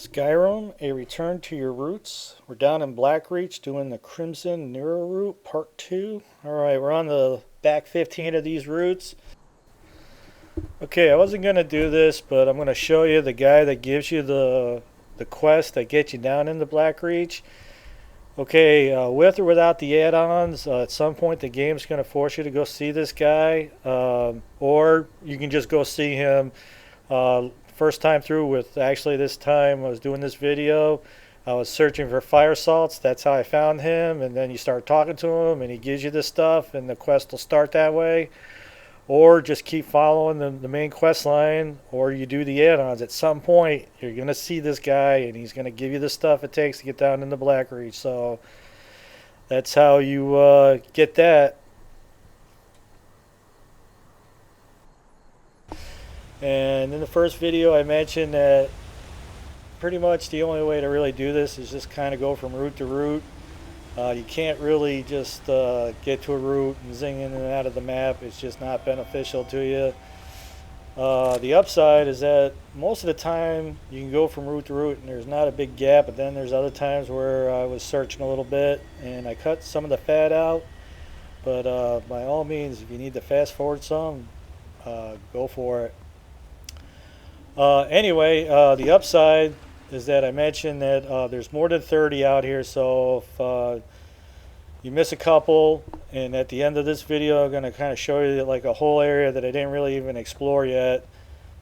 Skyrim, a return to your roots. We're down in Blackreach doing the Crimson Nirnroot Part 2. Alright, we're on the back 15 of these roots. Okay, I wasn't going to do this, but I'm going to show you the guy that gives you the quest that gets you down into Blackreach. Okay, with or without the add-ons, at some point the game's going to force you to go see this guy, or you can just go see him. First time through with, actually this time I was doing this video, I was searching for fire salts. That's how I found him, and then you start talking to him and he gives you this stuff and the quest will start that way. Or just keep following the main quest line, or you do the add-ons. At some point you're going to see this guy and he's going to give you the stuff it takes to get down into Blackreach. So that's how you get that. And in the first video I mentioned that pretty much the only way to really do this is just kind of go from root to root. You can't really just get to a route and zing in and out of the map. It's just not beneficial to you. The upside is that most of the time you can go from route to route and there's not a big gap, but then there's other times where I was searching a little bit and I cut some of the fat out. But by all means, if you need to fast forward some, go for it. Anyway, the upside is that I mentioned that there's more than 30 out here, so if you miss a couple, and at the end of this video I'm going to kind of show you like a whole area that I didn't really even explore yet,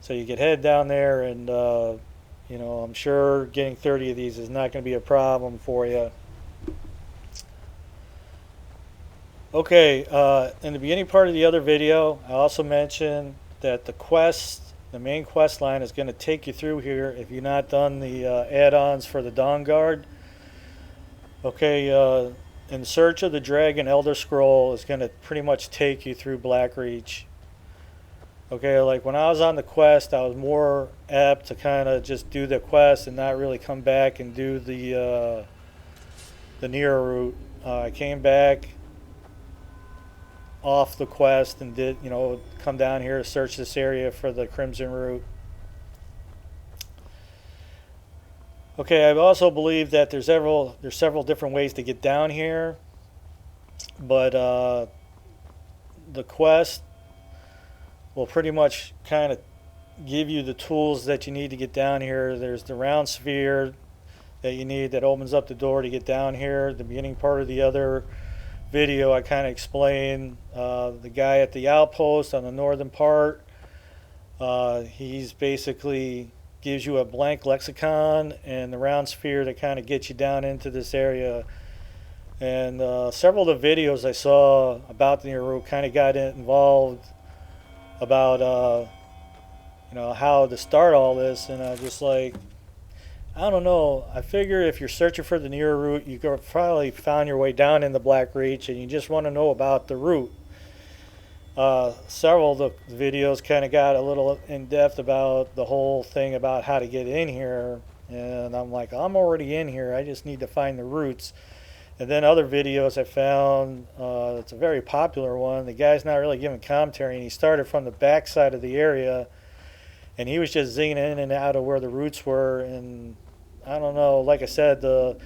so you can head down there and you know, I'm sure getting 30 of these is not going to be a problem for you. Okay, in the beginning part of the other video I also mentioned that the main quest line is going to take you through here if you've not done the add-ons for the Dawn Guard. Okay, In Search of the Dragon Elder Scroll is going to pretty much take you through Blackreach. Okay, like when I was on the quest, I was more apt to kind of just do the quest and not really come back and do the Nirnroot. I came back off the quest and did, you know, come down here to search this area for the Crimson Root. Okay, I also believe that there's several different ways to get down here, but the quest will pretty much kind of give you the tools that you need to get down here. There's the round sphere that you need that opens up the door to get down here. The beginning part of the other video I kind of explained the guy at the outpost on the northern part. He's basically gives you a blank lexicon and the round sphere to kind of get you down into this area. And several of the videos I saw about the Nirnroot kind of got involved about you know, how to start all this, and I just like, I don't know. I figure if you're searching for the Nirnroot, you could probably found your way down in the Blackreach, and you just want to know about the route. Several of the videos kind of got a little in depth about the whole thing about how to get in here, and I'm like, I'm already in here. I just need to find the routes. And then other videos I found, it's a very popular one. The guy's not really giving commentary, and he started from the back side of the area, and he was just zinging in and out of where the routes were. And I don't know, like I said, the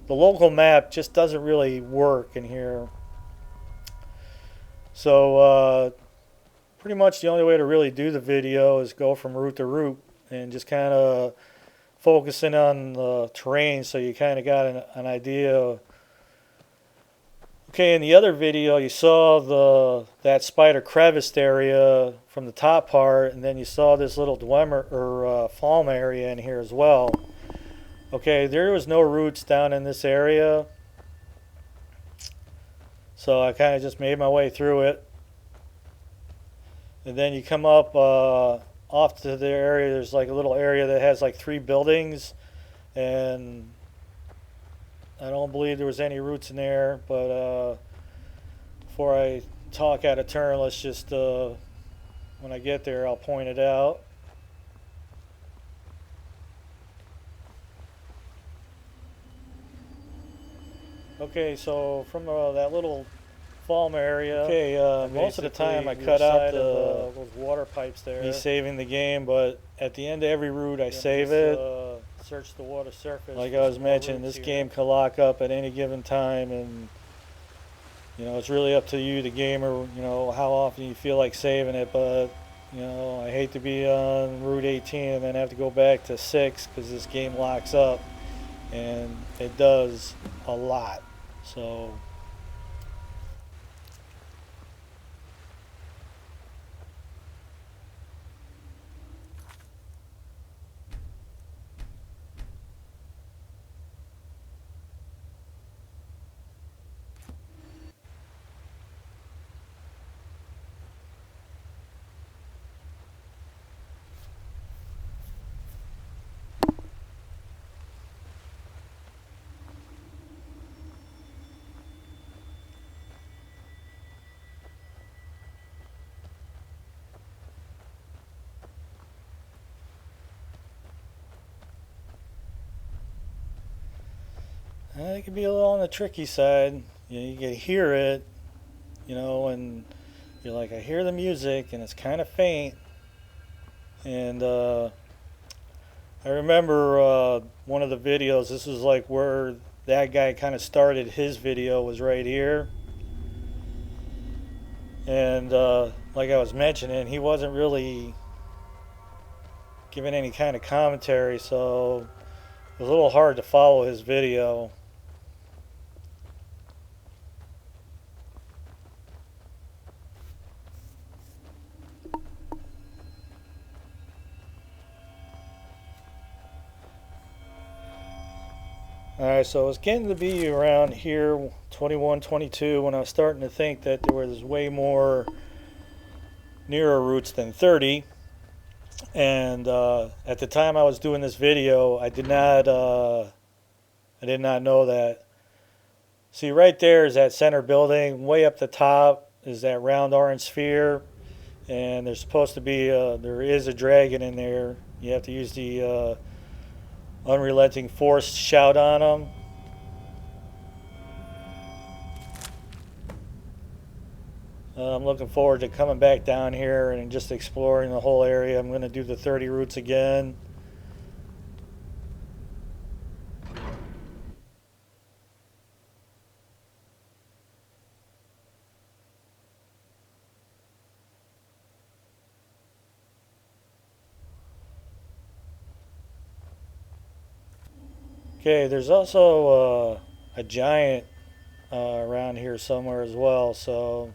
local map just doesn't really work in here. So pretty much the only way to really do the video is go from route to route and just kind of focusing on the terrain, so you kind of got an idea. Okay, in the other video you saw that spider crevice area from the top part, and then you saw this little dwemer or falm area in here as well. Okay, there was no roots down in this area, so I kind of just made my way through it. And then you come up off to the area, there's like a little area that has like 3 buildings, and I don't believe there was any roots in there, but before I talk out of turn, let's just, when I get there, I'll point it out. Okay, so from that little falm area, okay, most of the time I cut out those water pipes there. Me saving the game, but at the end of every route I save it. search the water surface. Like I was mentioning, this game can lock up at any given time, and you know, it's really up to you, the gamer, you know, how often you feel like saving it. But you know, I hate to be on Route 18 and then have to go back to 6 because this game locks up, and it does a lot. So it can be a little on the tricky side. You know, you can hear it, you know, and you're like, I hear the music, and it's kind of faint. And I remember one of the videos. This was like where that guy kind of started his video, was right here. And like I was mentioning, he wasn't really giving any kind of commentary, so it was a little hard to follow his video. Alright, so it's getting to be around here, 21, 22, when I was starting to think that there was way more Nirnroots than 30. And at the time I was doing this video, I did not know that. See, right there is that center building. Way up the top is that round orange sphere, and there's supposed to be there is a dragon in there. You have to use the unrelenting force shout on them. I'm looking forward to coming back down here and just exploring the whole area. I'm going to do the 30 routes again. Okay, there's also a giant around here somewhere as well, so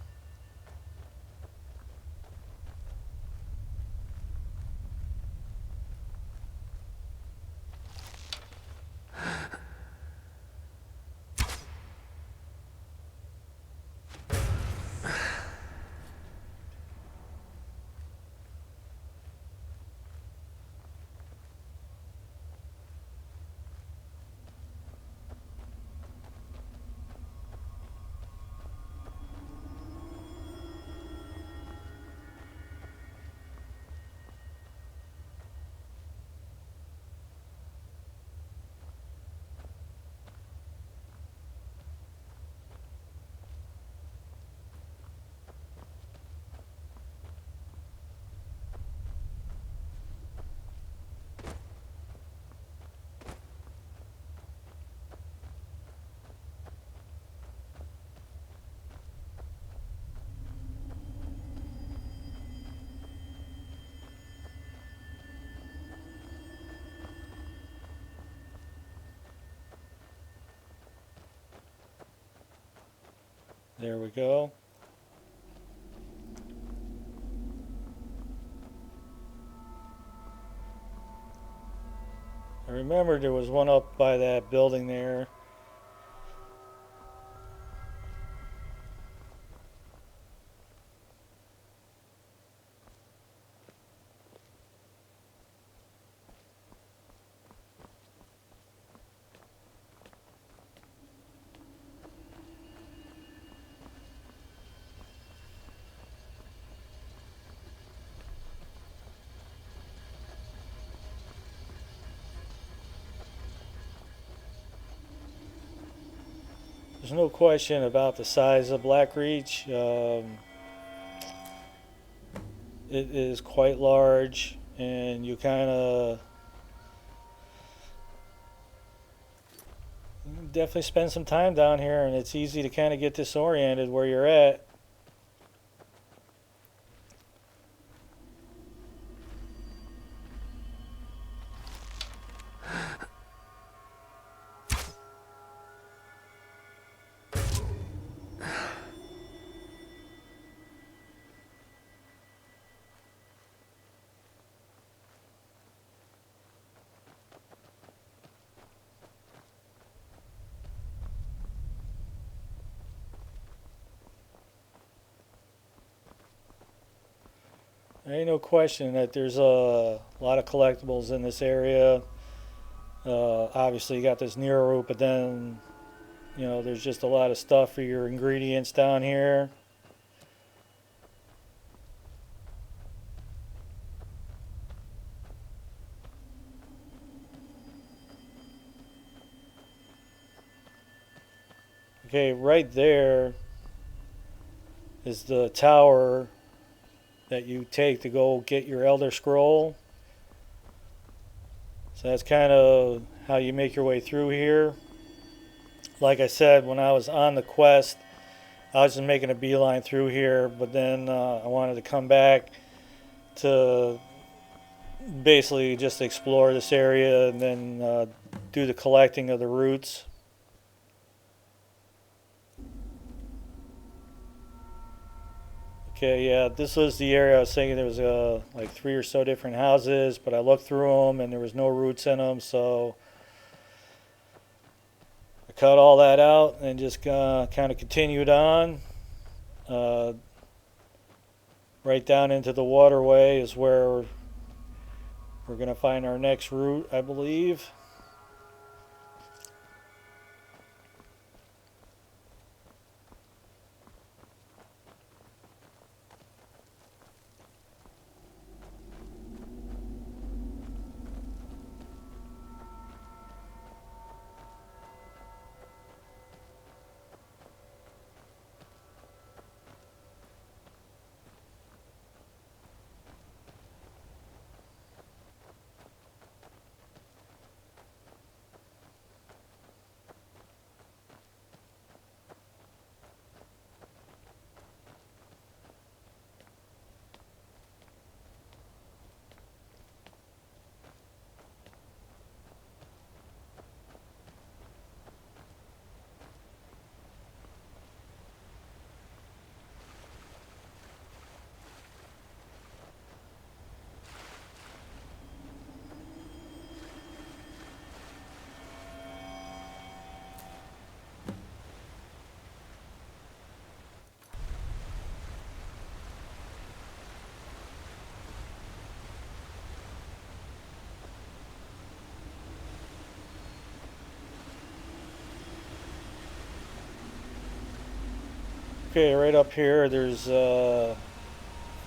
there we go. I remember there was one up by that building there. There's no question about the size of Blackreach. It is quite large, and you kind of definitely spend some time down here, and it's easy to kind of get disoriented where you're at. There ain't no question that there's a lot of collectibles in this area. Obviously, you got this Nirnroot, but then there's just a lot of stuff for your ingredients down here. Okay, right there is the tower that you take to go get your Elder Scroll. So that's kind of how you make your way through here. Like I said, when I was on the quest, I was just making a beeline through here, but then I wanted to come back to basically just explore this area and then do the collecting of the roots. Okay, yeah, this was the area I was thinking there was like 3 or so different houses, but I looked through them and there was no roots in them, so I cut all that out and just kind of continued on. Uh, right down into the waterway is where we're going to find our next route, I believe. Okay, right up here, there's 4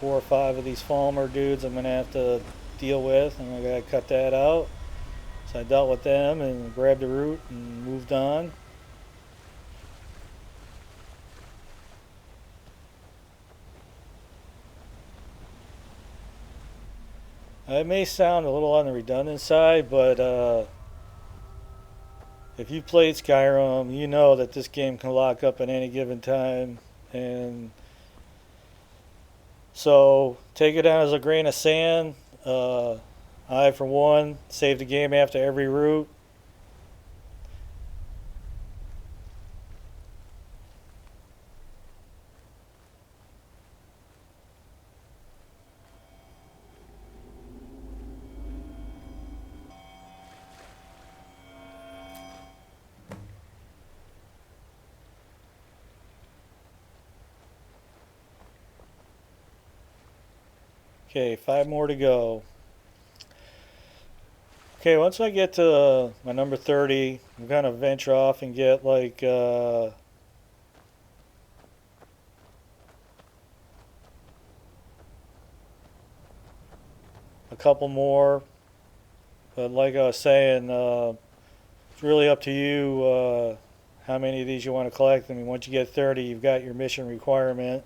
or 5 of these Falmer dudes I'm going to have to deal with, and I got to cut that out. So I dealt with them and grabbed the root and moved on. It may sound a little on the redundant side, but if you played Skyrim, you know that this game can lock up at any given time. And so take it down as a grain of sand. I, for one, save the game after every route. Okay, 5 more to go. Okay, once I get to my number 30, I'm going to venture off and get like a couple more. But like I was saying, it's really up to you how many of these you want to collect. I mean, once you get 30, you've got your mission requirement.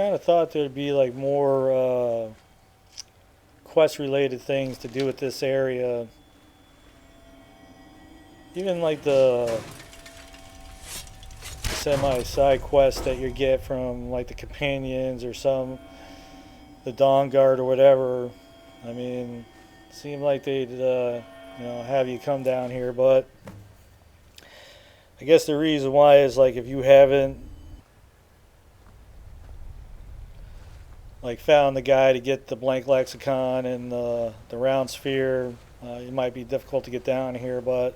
kind of thought there'd be like more quest related things to do with this area. Even like the semi side quests that you get from like the companions or the Dawn Guard or whatever. I mean, it seemed like they'd have you come down here, but I guess the reason why is like if you haven't like found the guy to get the blank lexicon and the round sphere, it might be difficult to get down here. But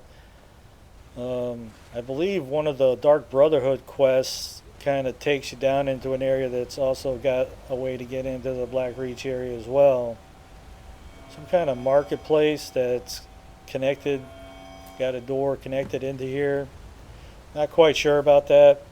I believe one of the Dark Brotherhood quests kind of takes you down into an area that's also got a way to get into the Black Reach area as well. Some kind of marketplace that's connected, got a door connected into here. Not quite sure about that.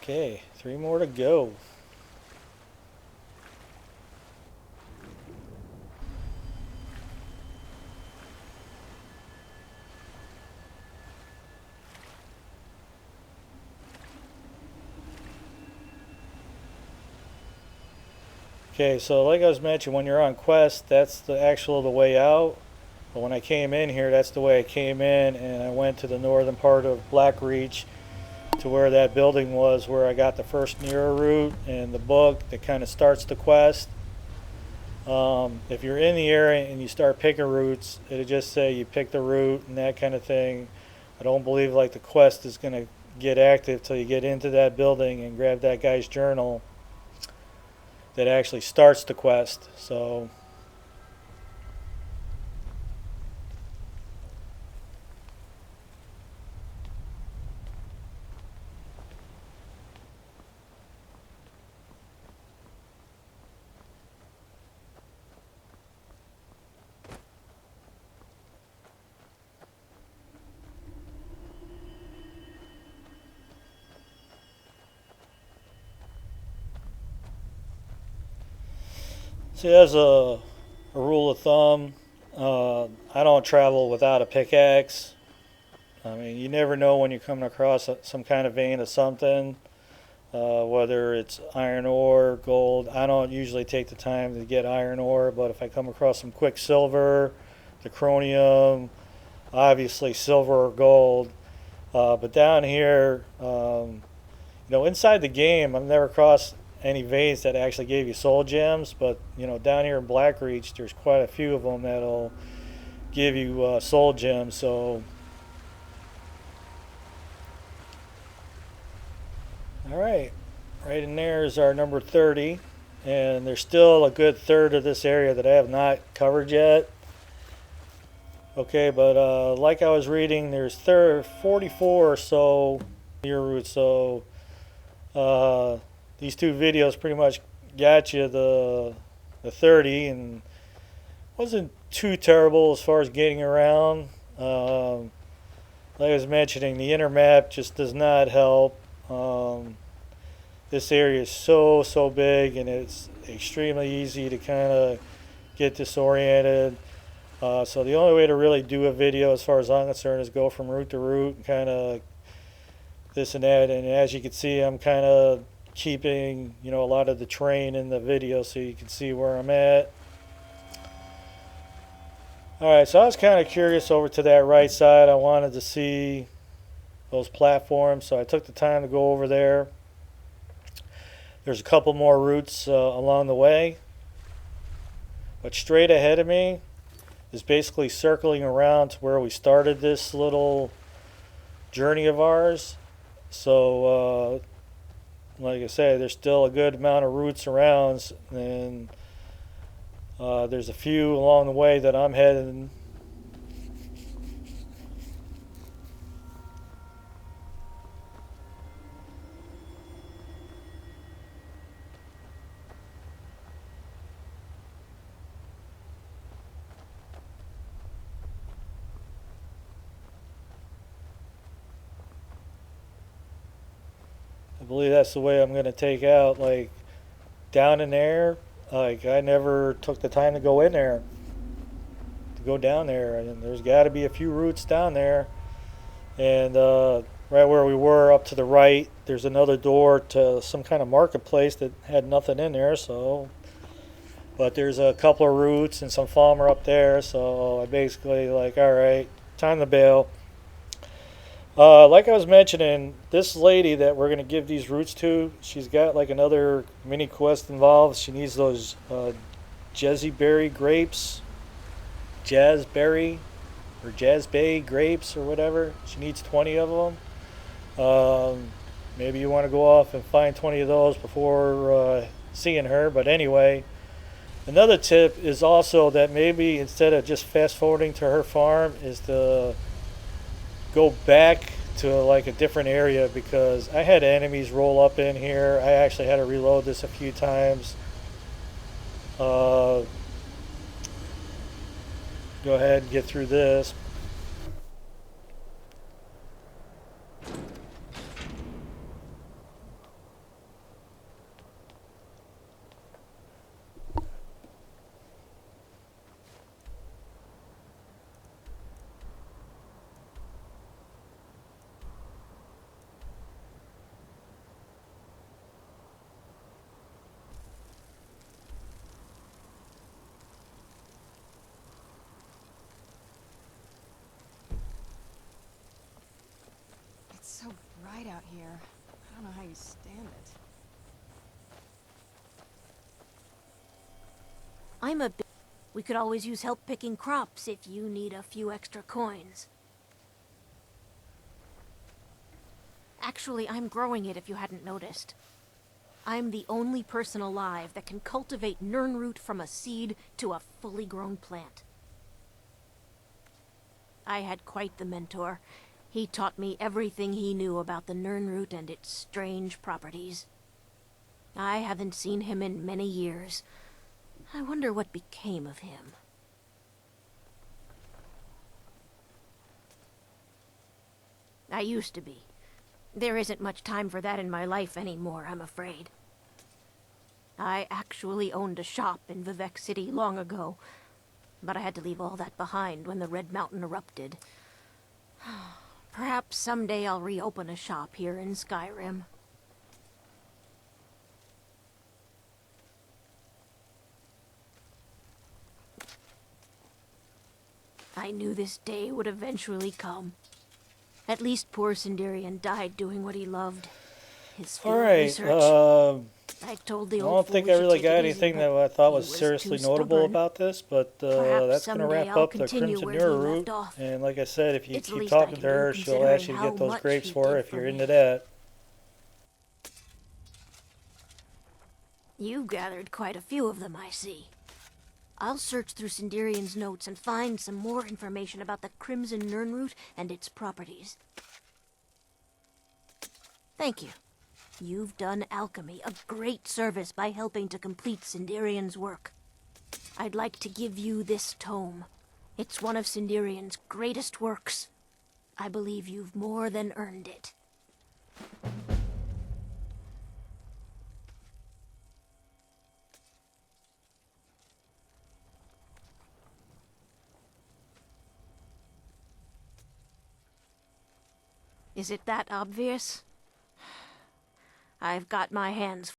Okay, 3 more to go. Okay, so like I was mentioning, when you're on quest, that's the way out. But when I came in here, that's the way I came in, and I went to the northern part of Blackreach to where that building was, where I got the first Nirnroot and the book that kind of starts the quest. If you're in the area and you start picking roots, it'll just say you pick the root and that kind of thing. I don't believe like the quest is going to get active till you get into that building and grab that guy's journal that actually starts the quest. So see, as a rule of thumb, I don't travel without a pickaxe. I mean, you never know when you're coming across some kind of vein of something, whether it's iron ore, gold. I don't usually take the time to get iron ore, but if I come across some quicksilver, the chromium, obviously silver or gold. But down here, inside the game, I've never crossed any veins that actually gave you soul gems, but down here in Blackreach, there's quite a few of them that'll give you soul gems. So, all right, right in there is our number 30, and there's still a good third of this area that I have not covered yet. Okay, but like I was reading, there's 44 or so Nirnroot, so these 2 videos pretty much got you the 30, and wasn't too terrible as far as getting around. Like I was mentioning, the inner map just does not help. This area is so big, and it's extremely easy to kind of get disoriented. So the only way to really do a video, as far as I'm concerned, is go from root to root and kind of this and that. And as you can see, I'm kind of keeping a lot of the terrain in the video so you can see where I'm at. Alright, so I was kind of curious over to that right side. I wanted to see those platforms, so I took the time to go over there. There's a couple more routes along the way, but straight ahead of me is basically circling around to where we started this little journey of ours. So like I say, there's still a good amount of routes around, and there's a few along the way that I'm heading. believe that's the way I'm going to take out, like, down in there. Like, I never took the time to go in there, to go down there. And there's got to be a few roots down there. And right where we were up to the right, there's another door to some kind of marketplace that had nothing in there. So, but there's a couple of roots and some farmer up there. So I basically like, all right, time to bail. Like I was mentioning, this lady that we're going to give these roots to, she's got like another mini quest involved. She needs those Jezzyberry grapes, Jazzberry or Jazzbay grapes or whatever. She needs 20 of them. Maybe you want to go off and find 20 of those before seeing her. But anyway, another tip is also that maybe instead of just fast forwarding to her farm, is to go back to like a different area, because I had enemies roll up in here. I actually had to reload this a few times. Go ahead and get through this. It's so bright out here. I don't know how you stand it. I'm a bit. We could always use help picking crops if you need a few extra coins. Actually, I'm growing it if you hadn't noticed. I'm the only person alive that can cultivate Nirnroot from a seed to a fully grown plant. I had quite the mentor. He taught me everything he knew about the Nirnroot and its strange properties. I haven't seen him in many years. I wonder what became of him. I used to be. There isn't much time for that in my life anymore, I'm afraid. I actually owned a shop in Vivek City long ago, but I had to leave all that behind when the Red Mountain erupted. Perhaps someday I'll reopen a shop here in Skyrim. I knew this day would eventually come. At least poor Sinderian died doing what he loved. His field research. I told the I old don't think fool I we should really take got it easy, anything but that I thought he was seriously too notable stubborn. about this, but Perhaps that's going to someday wrap I'll up the continue Crimson where he left Nirnroot. off. And like I said, if you It's the keep least I talking can to do, her, she'll considering ask you to how get those much grapes he for her did if for you're me. into that. You gathered quite a few of them, I see. I'll search through Sinderian's notes and find some more information about the Crimson Nirnroot and its properties. Thank you. You've done alchemy a great service by helping to complete Sinderian's work. I'd like to give you this tome. It's one of Sinderian's greatest works. I believe you've more than earned it. Is it that obvious? I've got my hands